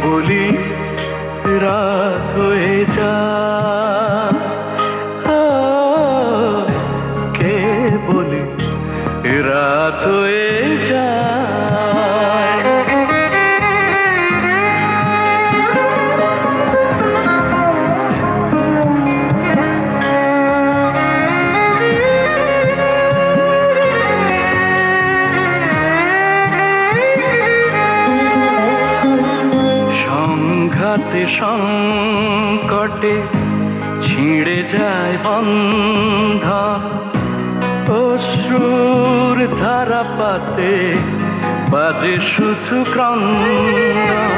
বলি রাত হয়ে যায়, কে বলি রাত হয়ে যায়। সংঘাতে সংকটে ছিঁড়ে যায় বন্ধন, অশ্রুর ধারা পাতে বাজে শুধু ক্রন্দন।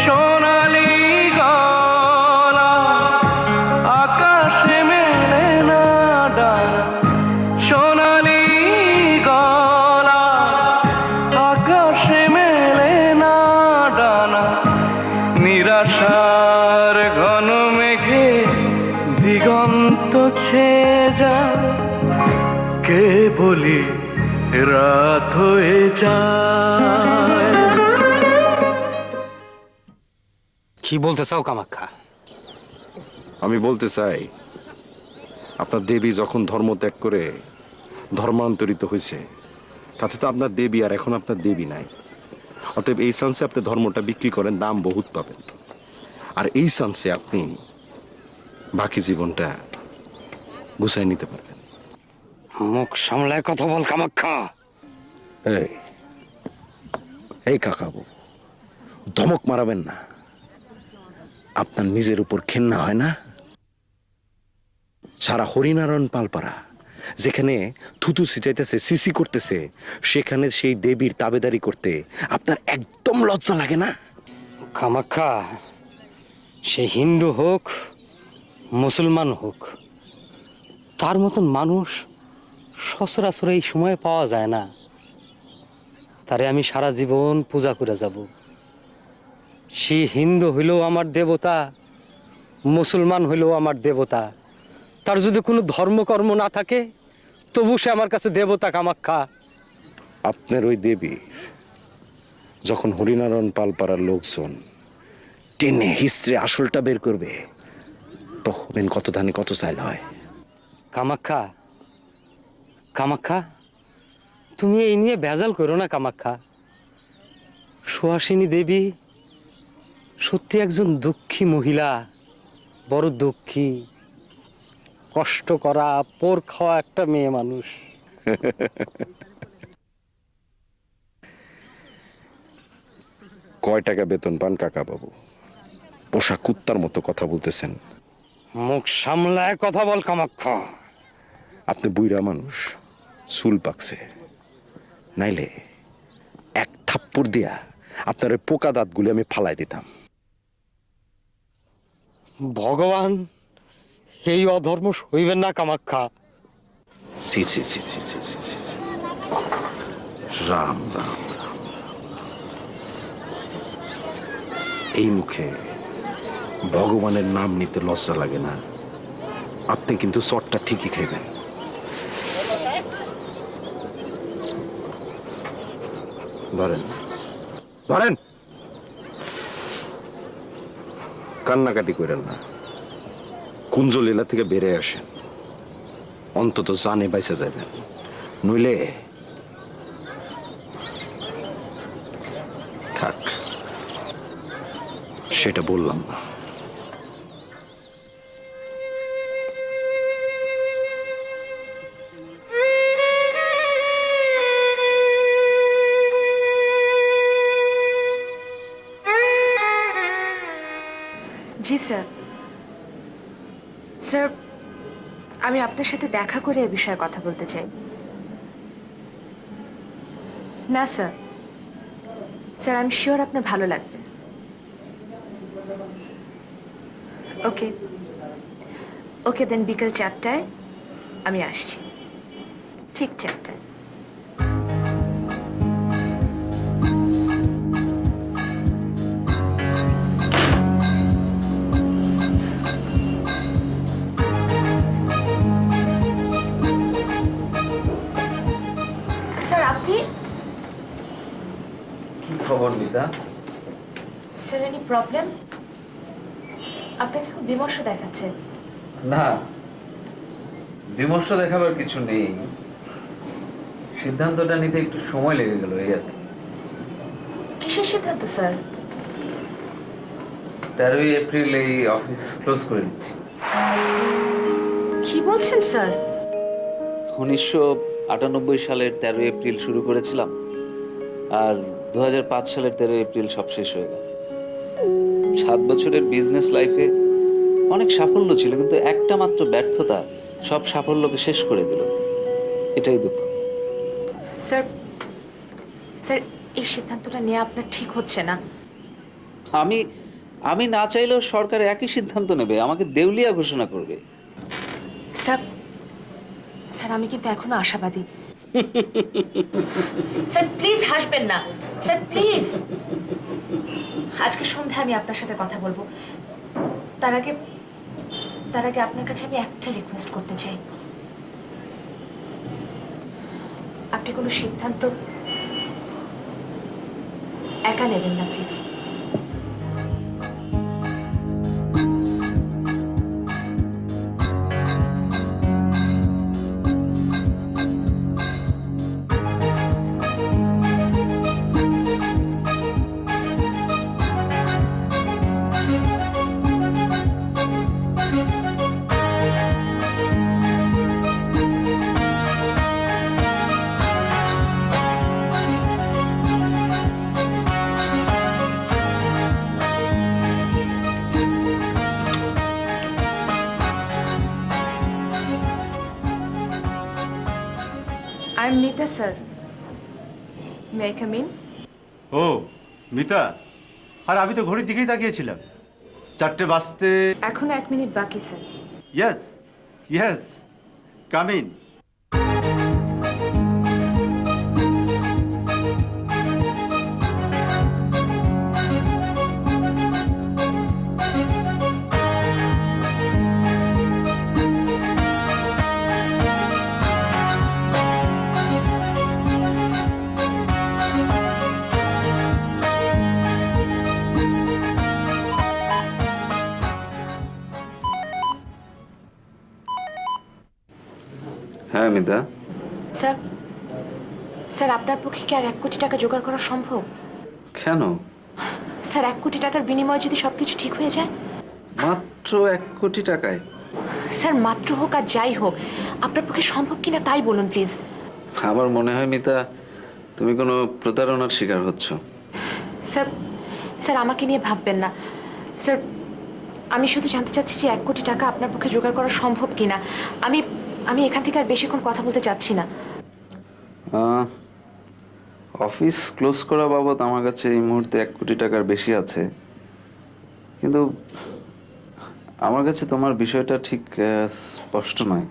সোনালি গলা আকাশে মেলে না ডানা, সোনালি গলা আকাশে মেলে না ডানা। নিরাশার ঘন মেঘে দিগন্ত ছেয়ে যায়, কে বলি রাত হয়ে যায়। কি বলতে চাও কামাখ্যা? আমি বলতে চাই, আপনার দেবী যখন ধর্ম ত্যাগ করে ধর্মান্তরিত হয়েছে, তাতে তো আপনার দেবী আর এখন আপনার দেবী নাই। অতএব এই চান্সে আপনি ধর্মটা বিক্রি করেন, দাম বহুত পাবেন। আর এই চান্সে আপনি বাকি জীবনটা গুছাই নিতে পারবেন। মুখ সামলায় কথা বল কামাখ্যা। এই এই কাকা বাবু, ধমক মারাবেন না। আপনার নিজের উপর ঘেন্না হয় না? সারা হরিনারায়ণ পালপাড়া যেখানে থুতু ছিটাইতেছে, সিসি করতেছে, সেখানে সেই দেবীর তাবেদারি করতে আপনার একদম লজ্জা লাগে না? কামাখ্যা, সে হিন্দু হোক মুসলমান হোক, তার মতন মানুষ সচরাচর এই সময়ে পাওয়া যায় না। তারে আমি সারা জীবন পূজা করে যাব। সে হিন্দু হইলেও আমার দেবতা, মুসলমান হইলেও আমার দেবতা। তার যদি কোনো ধর্মকর্ম না থাকে তবু সে আমার কাছে দেবতা কামাখ্যা। আপনার ওই দেবী যখন হরিনারায়ণ পালপাড়ার লোকজন টেনে হিস্ট্রি আসলটা বের করবে, তখন কত ধানে কত চাইল হয়। কামাখ্যা, কামাখ্যা, তুমি এই নিয়ে ভেজাল করো না কামাখ্যা। সুহাসিনী দেবী সত্যি একজন দুঃখী মহিলা, বড় দুঃখী, কষ্ট করা পোর খাওয়া একটা মেয়ে মানুষ। কয় টাকা বেতন পান কাকা বাবু? পোষা কুত্তার মতো কথা বলতেছেন। মুখ সামলায় কথা বল কামাখ্যা। আপনি বুইরা মানুষ, চুল পাকছে, নাইলে এক থাপ্পড় দিয়া আপনার ওই পোকা দাঁতগুলি আমি ফালাই দিতাম। ভগবান এই অধর্ম সইবেন না কামাখ্যা। ছি ছি ছি ছি ছি ছি ছি ছি। রাম রাম রাম। এই মুখে ভগবানের নাম নিতে লজ্জা লাগে না? আপনি কিন্তু চটটা ঠিকই খাইবেন। ধরেন ধরেন, কান্নাকাটি করেন না। কুঞ্জলীলা থেকে বেড়ে আসেন, অন্তত জানে বাইসে যাবেন। নইলে থাক, সেটা বললাম না। জি স্যার। স্যার, আমি আপনার সাথে দেখা করে এ বিষয়ে কথা বলতে চাই। না স্যার, স্যার আমি শিওর আপনার ভালো লাগবে। ওকে ওকে, দেন বিকেল 4টায় আমি আসছি, ঠিক 4টায়। কি খবর মিতা? Sir any problem? আপনাকে খুব বিমর্ষ দেখাচ্ছে। না, বিমর্ষ দেখাবার কিছু নেই, সিদ্ধান্তটা নিতে একটু সময় লেগে গেল এই আর কি। কিসের সিদ্ধান্ত স্যার? 13ই এপ্রিল এই অফিস ক্লোজ করে দিচ্ছি। কি বলছেন স্যার? 1998 সালের 13 এপ্রিল শুরু করেছিলাম, আর 2005 সালের 13 এপ্রিল সব শেষ হয়ে গেল। 7 বছরের বিজনেস লাইফে অনেক সাফল্য ছিল, কিন্তু একটা মাত্র ব্যর্থতা সব সাফল্যকে শেষ করে দিল। এটাই দুঃখ। স্যার স্যার এই সিদ্ধান্তটা নেওয়া আপনার ঠিক হচ্ছে না। আমি আমি না চাইলেও সরকার একই সিদ্ধান্ত নেবে, আমাকে দেউলিয়া ঘোষণা করবে। স্যার স্যার আমি কিন্তু এখনো আশাবাদী। স্যার প্লিজ হাসবেন না স্যার, প্লিজ। আজকে সন্ধ্যায় আমি আপনার সাথে কথা বলবো। তার আগে আপনার কাছে আমি একটা রিকোয়েস্ট করতে চাই। আপনি কোনো সিদ্ধান্ত একা নেবেন না please. I'm Nita, sir. May I come in? ও মিতা, আর আমি তো ঘড়ির দিকেই তাকিয়েছিলাম, 4টে বাজতে। এখনো 1 মিনিট বাকি sir. Yes yes, come in. হ্যাঁ মিতা। স্যার স্যার আপনার পক্ষে কি আর 1 কোটি টাকা জোগাড় করা সম্ভব? কেন? স্যার 1 কোটি টাকার বিনিময়ে যদি সবকিছু ঠিক হয়ে যায়? মাত্র 1 কোটি টাকায়? স্যার মাত্র হোক আর যাই হোক, আপনার পক্ষে সম্ভব কিনা তাই বলুন প্লিজ। আমার মনে হয় মিতা, তুমি কোনো প্রতারণার শিকার হচ্ছ। স্যার স্যার আমাকে নিয়ে ভাববেন না স্যার। আমি শুধু জানতে চাচ্ছি যে 1 কোটি টাকা আপনার পক্ষে জোগাড় করা সম্ভব কিনা। আমি এখান থেকে আর বেশিক্ষণ কথা বলতে চাচ্ছি না। অফিস ক্লোজ করা বাবদ আমার কাছে এই মুহূর্তে 1 কোটি টাকার বেশি আছে, কিন্তু আমার কাছে তোমার বিষয়টা ঠিক স্পষ্ট নয়।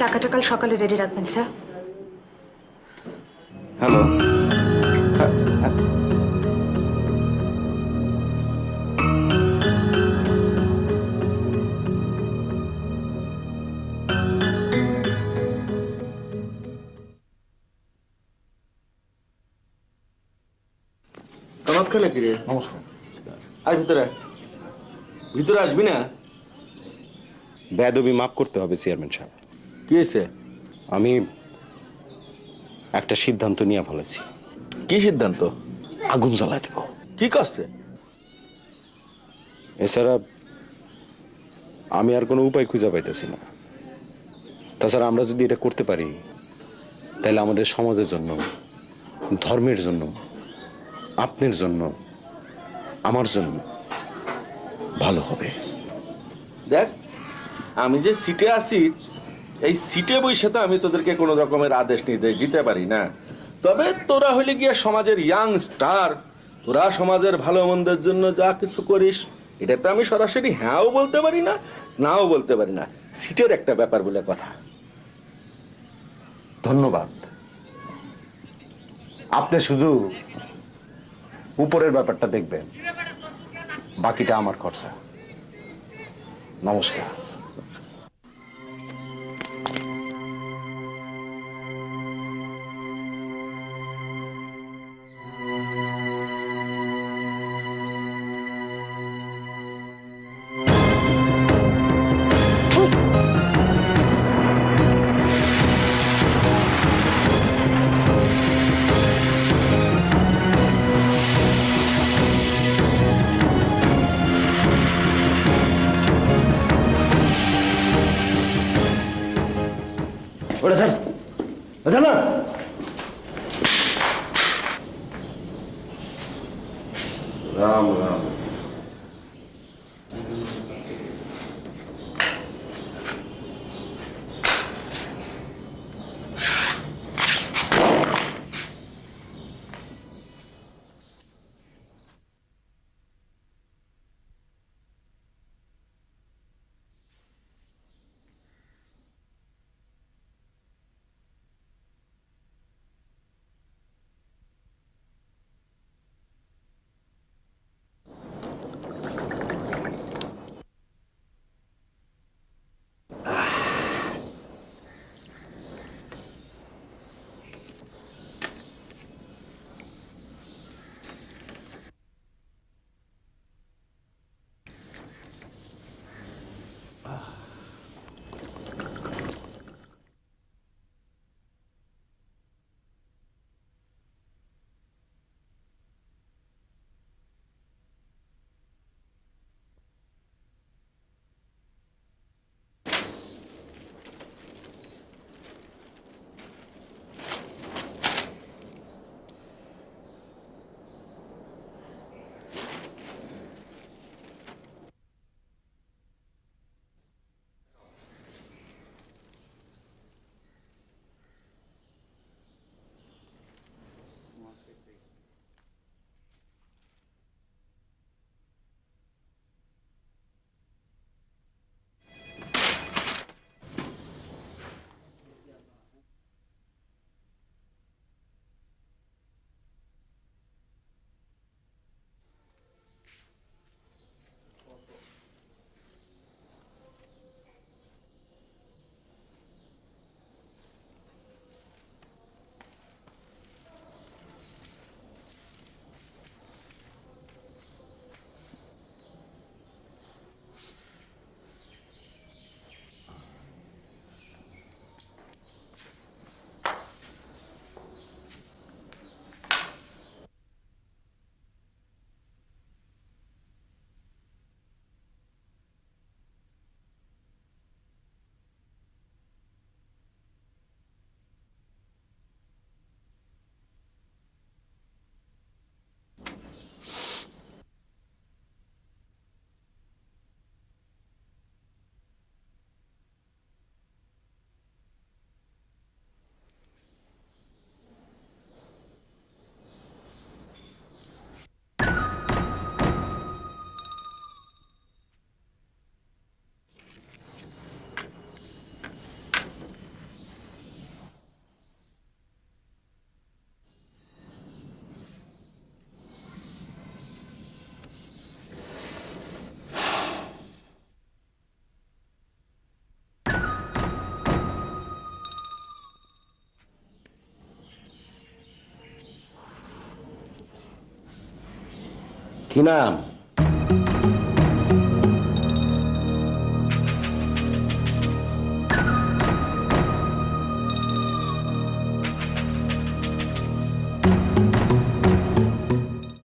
টাকাটা কাল সকালে রেডি রাখবেন স্যার। হ্যালো। চমৎকার নাকি রে? নমস্কার। আর ভিতরে ভিতরে আসবি না? বেয়াদবি মাফ করতে হবে চেয়ারম্যান সাহেব। কি হয়েছে? আমি একটা সিদ্ধান্ত নিয়ে ফেলেছি। কি সিদ্ধান্ত? আগুন জ্বালায় দেব। কি করছে? এছাড়া আমি আর কোনো উপায় খুঁজে পাইতেছি না। তাছাড়া আমরা যদি এটা করতে পারি, তাহলে আমাদের সমাজের জন্য, ধর্মের জন্য, আপনার জন্য, আমার জন্য ভালো হবে। দেখ, আমি যে সিটে আছি, এই সিটে বসে তো আমি তোদেরকে কোনো রকমের আদেশ নির্দেশ দিতে পারি না। তবে তোরা হলে গিয়ে সমাজের ইয়াং স্টার, তোরা সমাজের ভালো মন্দের জন্য যা কিছু করিস, এটা তো আমি সরাসরি হ্যাঁও বলতে পারি না, নাও বলতে পারি না। সিটের একটা ব্যাপার বলে কথা। ধন্যবাদ। আপনি শুধু উপরের ব্যাপারটা দেখবেন, বাকিটা আমার খরচা। নমস্কার। ওটা স্যার আচ্ছা না রাম রাম কি নাম